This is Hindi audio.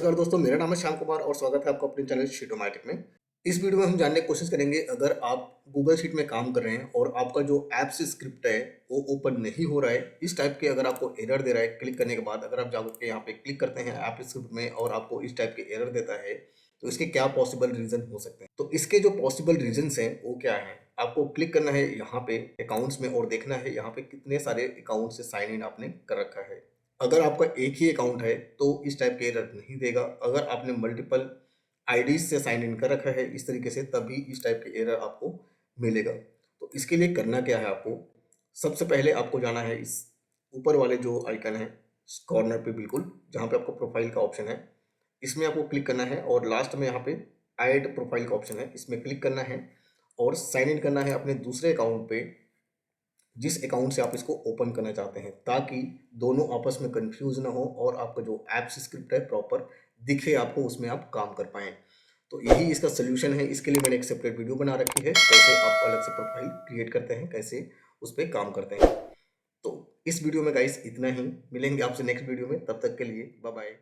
नमस्कार दोस्तों, मेरा नाम है श्याम कुमार और स्वागत है आपका अपने चैनल शीटोमैटिक में। इस वीडियो में हम जानने की कोशिश करेंगे, अगर आप गूगल शीट में काम कर रहे हैं और आपका जो ऐप्स स्क्रिप्ट है वो ओपन नहीं हो रहा है, इस टाइप के अगर आपको एरर दे रहा है क्लिक करने के बाद, अगर आप जाकर यहाँ पे क्लिक करते हैं ऐप स्क्रिप्ट में और आपको इस टाइप के एरर देता है, तो इसके क्या पॉसिबल रीजन हो सकते हैं। तो इसके जो पॉसिबल रीजन्स हैं वो क्या है, आपको क्लिक करना है यहाँ पे अकाउंट्स में और देखना है यहाँ पे कितने सारे अकाउंट से साइन इन आपने कर रखा है। अगर आपका एक ही अकाउंट है तो इस टाइप के एरर नहीं देगा। अगर आपने मल्टीपल आईडीज से साइन इन कर रखा है इस तरीके से, तभी इस टाइप के एरर आपको मिलेगा। तो इसके लिए करना क्या है, आपको सबसे पहले आपको जाना है इस ऊपर वाले जो आइकन है कॉर्नर पे, बिल्कुल जहाँ पे आपको प्रोफाइल का ऑप्शन है, इसमें आपको क्लिक करना है और लास्ट में यहाँ पे ऐड प्रोफाइल का ऑप्शन है, इसमें क्लिक करना है और साइन इन करना है अपने दूसरे अकाउंट पे, जिस अकाउंट से आप इसको ओपन करना चाहते हैं, ताकि दोनों आपस में कंफ्यूज ना हो और आपका जो ऐप्स स्क्रिप्ट है प्रॉपर दिखे आपको, उसमें आप काम कर पाएँ। तो यही इसका सॉल्यूशन है। इसके लिए मैंने एक सेपरेट वीडियो बना रखी है, कैसे आप अलग से प्रोफाइल क्रिएट करते हैं, कैसे उस पे काम करते हैं। तो इस वीडियो में गाइस इतना ही, मिलेंगे आपसे नेक्स्ट वीडियो में, तब तक के लिए बाय बाय।